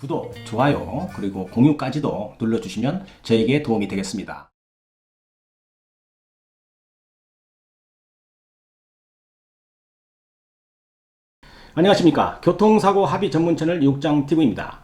구독, 좋아요, 그리고 공유까지도 눌러주시면 저에게 도움이 되겠습니다. 안녕하십니까. 교통사고 합의 전문 채널 유국장TV입니다.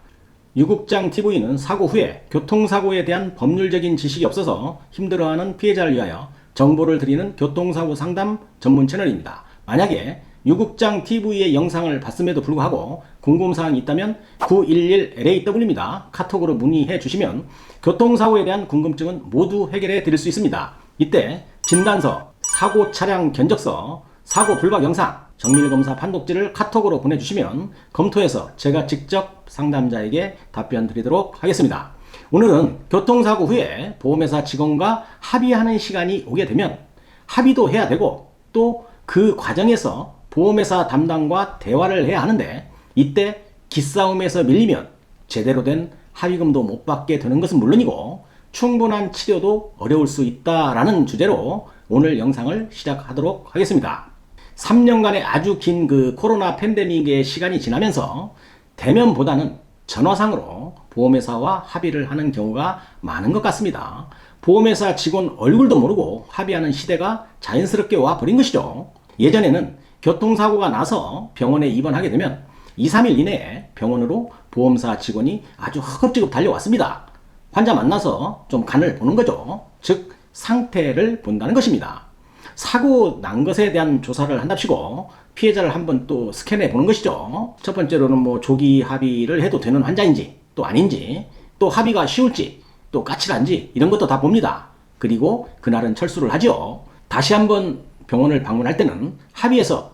유국장TV는 사고 후에 교통사고에 대한 법률적인 지식이 없어서 힘들어하는 피해자를 위하여 정보를 드리는 교통사고 상담 전문 채널입니다. 만약에 유국장TV의 영상을 봤음에도 불구하고 궁금사항이 있다면 911LAW입니다. 카톡으로 문의해 주시면 교통사고에 대한 궁금증은 모두 해결해 드릴 수 있습니다. 이때 진단서, 사고 차량 견적서, 사고 불박 영상, 정밀검사 판독지를 카톡으로 보내주시면 검토해서 제가 직접 상담자에게 답변 드리도록 하겠습니다. 오늘은 교통사고 후에 보험회사 직원과 합의하는 시간이 오게 되면 합의도 해야 되고 또 그 과정에서 보험회사 담당과 대화를 해야 하는데 이때 기싸움에서 밀리면 제대로 된 합의금도 못 받게 되는 것은 물론이고 충분한 치료도 어려울 수 있다라는 주제로 오늘 영상을 시작하도록 하겠습니다. 3년간의 아주 긴 그 코로나 팬데믹의 시간이 지나면서 대면보다는 전화상으로 보험회사와 합의를 하는 경우가 많은 것 같습니다. 보험회사 직원 얼굴도 모르고 합의하는 시대가 자연스럽게 와버린 것이죠. 예전에는 교통사고가 나서 병원에 입원하게 되면 2, 3일 이내에 병원으로 보험사 직원이 아주 허겁지겁 달려왔습니다. 환자 만나서 좀 간을 보는 거죠. 즉 상태를 본다는 것입니다. 사고 난 것에 대한 조사를 한답시고 피해자를 한번 또 스캔해 보는 것이죠. 첫 번째로는 뭐 조기 합의를 해도 되는 환자인지 또 아닌지, 또 합의가 쉬울지 또 까칠한지 이런 것도 다 봅니다. 그리고 그날은 철수를 하죠. 다시 한번 병원을 방문할 때는 합의해서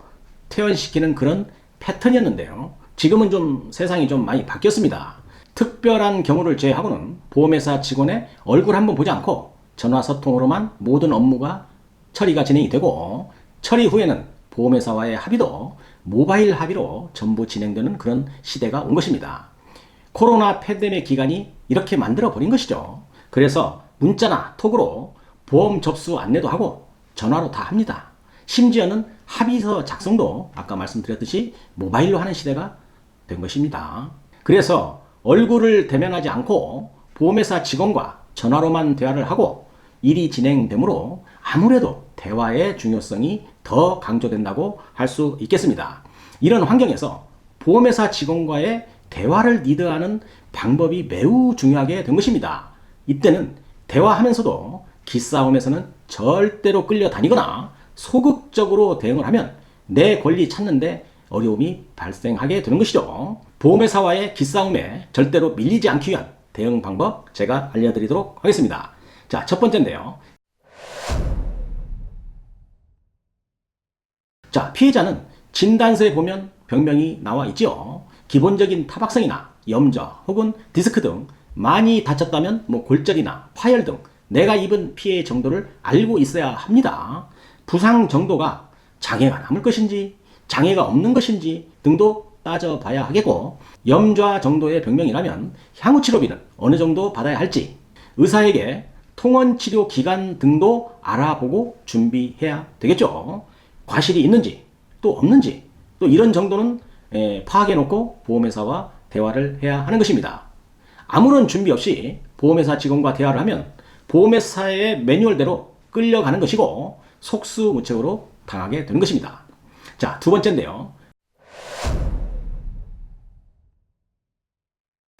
퇴원시키는 그런 패턴이었는데요. 지금은 좀 세상이 좀 많이 바뀌었습니다. 특별한 경우를 제외하고는 보험회사 직원의 얼굴 한번 보지 않고 전화소통으로만 모든 업무가 처리가 진행이 되고 처리 후에는 보험회사와의 합의도 모바일 합의로 전부 진행되는 그런 시대가 온 것입니다. 코로나 팬데믹 기간이 이렇게 만들어 버린 것이죠. 그래서 문자나 톡으로 보험 접수 안내도 하고 전화로 다 합니다. 심지어는 합의서 작성도 아까 말씀드렸듯이 모바일로 하는 시대가 된 것입니다. 그래서 얼굴을 대면하지 않고 보험회사 직원과 전화로만 대화를 하고 일이 진행되므로 아무래도 대화의 중요성이 더 강조된다고 할 수 있겠습니다. 이런 환경에서 보험회사 직원과의 대화를 리드하는 방법이 매우 중요하게 된 것입니다. 이때는 대화하면서도 기싸움에서는 절대로 끌려다니거나 소극적으로 대응을 하면 내 권리 찾는데 어려움이 발생하게 되는 것이죠. 보험회사와의 기싸움에 절대로 밀리지 않기 위한 대응 방법 제가 알려드리도록 하겠습니다. 자, 첫 번째인데요. 자, 피해자는 진단서에 보면 병명이 나와 있죠. 기본적인 타박상이나 염좌 혹은 디스크 등 많이 다쳤다면 골절이나 파열 등 내가 입은 피해 정도를 알고 있어야 합니다. 부상 정도가 장애가 남을 것인지 장애가 없는 것인지 등도 따져봐야 하겠고 염좌 정도의 병명이라면 향후 치료비는 어느 정도 받아야 할지 의사에게 통원 치료 기간 등도 알아보고 준비해야 되겠죠. 과실이 있는지 또 없는지 또 이런 정도는 파악해 놓고 보험회사와 대화를 해야 하는 것입니다. 아무런 준비 없이 보험회사 직원과 대화를 하면 보험회사의 매뉴얼대로 끌려가는 것이고 속수무책으로 당하게 되는 것입니다. 자, 두 번째인데요.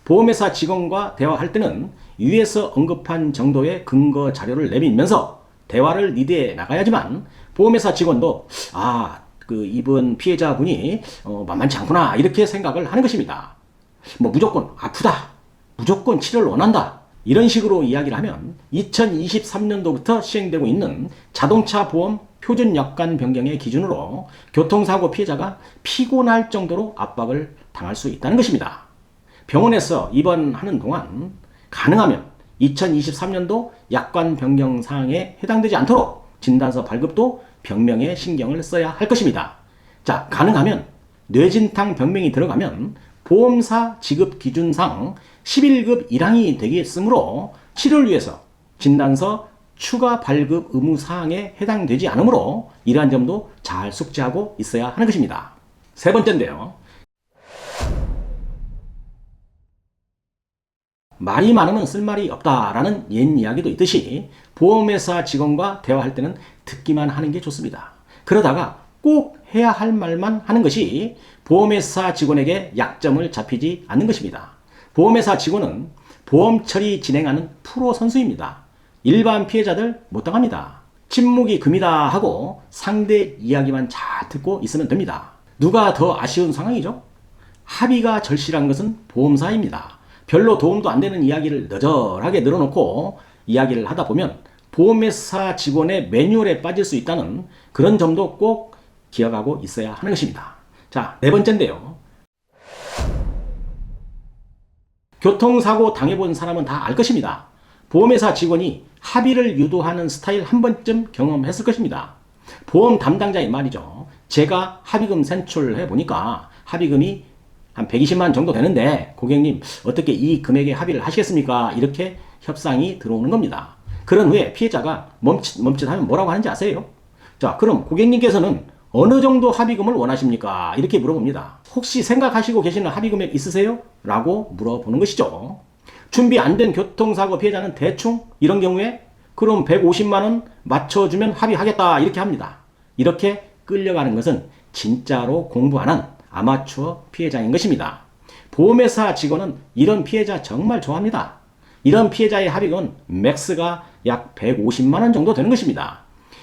보험회사 직원과 대화할 때는 위에서 언급한 정도의 근거 자료를 내밀면서 대화를 리드해 나가야지만 보험회사 직원도 이번 피해자분이 만만치 않구나 이렇게 생각을 하는 것입니다. 무조건 아프다, 무조건 치료를 원한다 이런 식으로 이야기를 하면 2023년도부터 시행되고 있는 자동차 보험 표준 약관 변경의 기준으로 교통사고 피해자가 피곤할 정도로 압박을 당할 수 있다는 것입니다. 병원에서 입원하는 동안 가능하면 2023년도 약관 변경 사항에 해당되지 않도록 진단서 발급도 병명에 신경을 써야 할 것입니다. 자, 가능하면 뇌진탕 병명이 들어가면 보험사 지급 기준상 11급 1항이 되겠으므로 치료를 위해서 진단서 추가 발급 의무 사항에 해당되지 않으므로 이러한 점도 잘 숙지하고 있어야 하는 것입니다. 세 번째인데요. 말이 많으면 쓸 말이 없다라는 옛 이야기도 있듯이 보험회사 직원과 대화할 때는 듣기만 하는 게 좋습니다. 그러다가 꼭 해야 할 말만 하는 것이 보험회사 직원에게 약점을 잡히지 않는 것입니다. 보험회사 직원은 보험 처리 진행하는 프로 선수입니다. 일반 피해자들 못 당합니다. 침묵이 금이다 하고 상대 이야기만 잘 듣고 있으면 됩니다. 누가 더 아쉬운 상황이죠? 합의가 절실한 것은 보험사입니다. 별로 도움도 안 되는 이야기를 너절하게 늘어놓고 이야기를 하다 보면 보험회사 직원의 매뉴얼에 빠질 수 있다는 그런 점도 꼭 기억하고 있어야 하는 것입니다. 자, 네 번째인데요. 교통사고 당해본 사람은 다 알 것입니다. 보험회사 직원이 합의를 유도하는 스타일 한 번쯤 경험했을 것입니다. 보험 담당자의 말이죠. 제가 합의금 산출해 보니까 합의금이 한 120만 정도 되는데 고객님 어떻게 이 금액에 합의를 하시겠습니까? 이렇게 협상이 들어오는 겁니다. 그런 후에 피해자가 멈칫하면 뭐라고 하는지 아세요? 자, 그럼 고객님께서는 어느 정도 합의금을 원하십니까? 이렇게 물어봅니다. 혹시 생각하시고 계시는 합의금액 있으세요? 라고 물어보는 것이죠. 준비 안 된 교통사고 피해자는 대충 이런 경우에 그럼 150만원 맞춰주면 합의하겠다 이렇게 합니다. 이렇게 끌려가는 것은 진짜로 공부 안 한 아마추어 피해자인 것입니다. 보험회사 직원은 이런 피해자 정말 좋아합니다. 이런 피해자의 합의금은 맥스가 약 150만원 정도 되는 것입니다.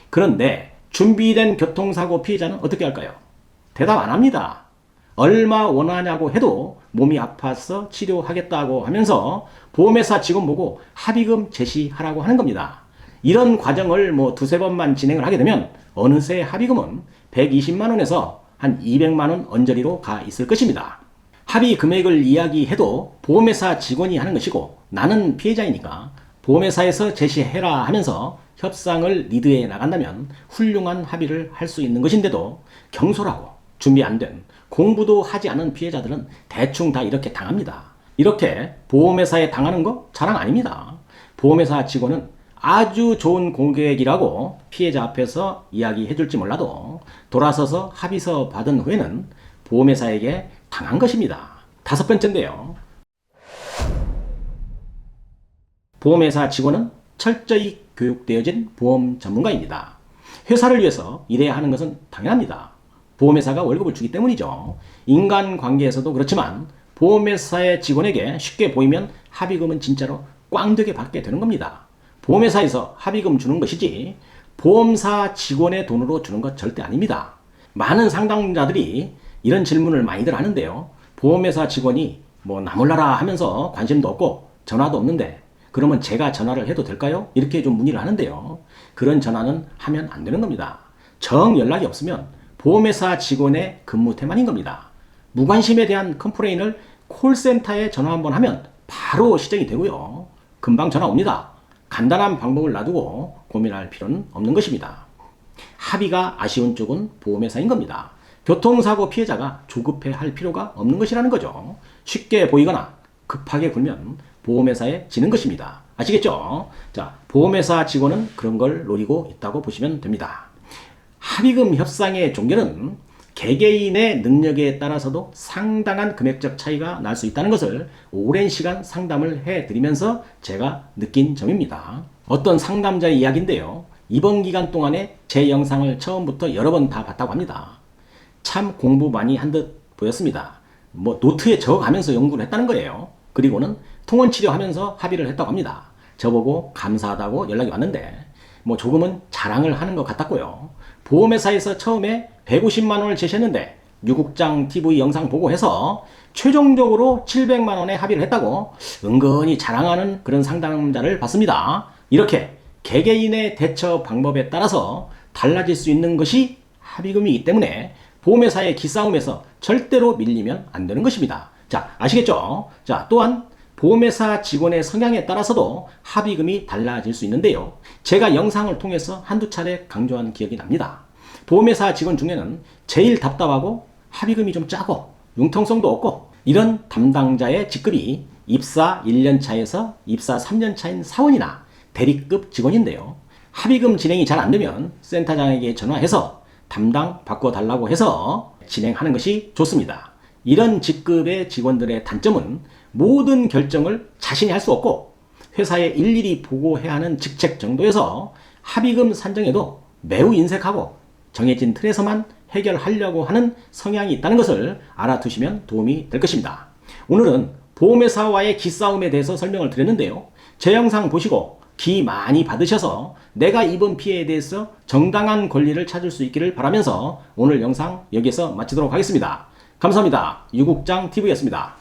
그런데 준비된 교통사고 피해자는 어떻게 할까요? 대답 안 합니다. 얼마 원하냐고 해도 몸이 아파서 치료하겠다고 하면서 보험회사 직원 보고 합의금 제시하라고 하는 겁니다. 이런 과정을 두세 번만 진행을 하게 되면 어느새 합의금은 120만원에서 한 200만원 언저리로 가 있을 것입니다. 합의 금액을 이야기해도 보험회사 직원이 하는 것이고 나는 피해자이니까 보험회사에서 제시해라 하면서 협상을 리드해 나간다면 훌륭한 합의를 할 수 있는 것인데도 경솔하고 준비 안 된 공부도 하지 않은 피해자들은 대충 다 이렇게 당합니다. 이렇게 보험회사에 당하는 거 자랑 아닙니다. 보험회사 직원은 아주 좋은 고객이라고 피해자 앞에서 이야기해 줄지 몰라도 돌아서서 합의서 받은 후에는 보험회사에게 당한 것입니다. 다섯 번째인데요. 보험회사 직원은 철저히 교육되어진 보험 전문가입니다. 회사를 위해서 일해야 하는 것은 당연합니다. 보험회사가 월급을 주기 때문이죠. 인간관계에서도 그렇지만 보험회사의 직원에게 쉽게 보이면 합의금은 진짜로 꽝되게 받게 되는 겁니다. 보험회사에서 합의금 주는 것이지 보험사 직원의 돈으로 주는 것 절대 아닙니다. 많은 상담자들이 이런 질문을 많이들 하는데요. 보험회사 직원이 나 몰라라 하면서 관심도 없고 전화도 없는데 그러면 제가 전화를 해도 될까요? 이렇게 좀 문의를 하는데요. 그런 전화는 하면 안 되는 겁니다. 정 연락이 없으면 보험회사 직원의 근무 태만인 겁니다. 무관심에 대한 컴플레인을 콜센터에 전화 한번 하면 바로 시정이 되고요. 금방 전화 옵니다. 간단한 방법을 놔두고 고민할 필요는 없는 것입니다. 합의가 아쉬운 쪽은 보험회사인 겁니다. 교통사고 피해자가 조급해 할 필요가 없는 것이라는 거죠. 쉽게 보이거나 급하게 굴면 보험회사에 지는 것입니다. 아시겠죠? 자, 보험회사 직원은 그런 걸 노리고 있다고 보시면 됩니다. 합의금 협상의 종결은 개개인의 능력에 따라서도 상당한 금액적 차이가 날 수 있다는 것을 오랜 시간 상담을 해드리면서 제가 느낀 점입니다. 어떤 상담자의 이야기인데요. 이번 기간 동안에 제 영상을 처음부터 여러 번 다 봤다고 합니다. 참 공부 많이 한 듯 보였습니다. 노트에 적어가면서 연구를 했다는 거예요. 그리고는 통원치료하면서 합의를 했다고 합니다. 저보고 감사하다고 연락이 왔는데 조금은 자랑을 하는 것 같았고요. 보험회사에서 처음에 150만원을 제시했는데 유국장 TV 영상 보고 해서 최종적으로 700만원에 합의를 했다고 은근히 자랑하는 그런 상담자를 봤습니다. 이렇게 개개인의 대처 방법에 따라서 달라질 수 있는 것이 합의금이기 때문에 보험회사의 기싸움에서 절대로 밀리면 안 되는 것입니다. 자, 아시겠죠? 자, 또한 보험회사 직원의 성향에 따라서도 합의금이 달라질 수 있는데요. 제가 영상을 통해서 한두 차례 강조한 기억이 납니다. 보험회사 직원 중에는 제일 답답하고 합의금이 좀 짜고 융통성도 없고 이런 담당자의 직급이 입사 1년 차에서 입사 3년 차인 사원이나 대리급 직원인데요. 합의금 진행이 잘 안 되면 센터장에게 전화해서 담당 바꿔달라고 해서 진행하는 것이 좋습니다. 이런 직급의 직원들의 단점은 모든 결정을 자신이 할 수 없고 회사에 일일이 보고해야 하는 직책 정도에서 합의금 산정에도 매우 인색하고 정해진 틀에서만 해결하려고 하는 성향이 있다는 것을 알아두시면 도움이 될 것입니다. 오늘은 보험회사와의 기싸움에 대해서 설명을 드렸는데요. 제 영상 보시고 기 많이 받으셔서 내가 입은 피해에 대해서 정당한 권리를 찾을 수 있기를 바라면서 오늘 영상 여기서 마치도록 하겠습니다. 감사합니다. 유국장TV였습니다.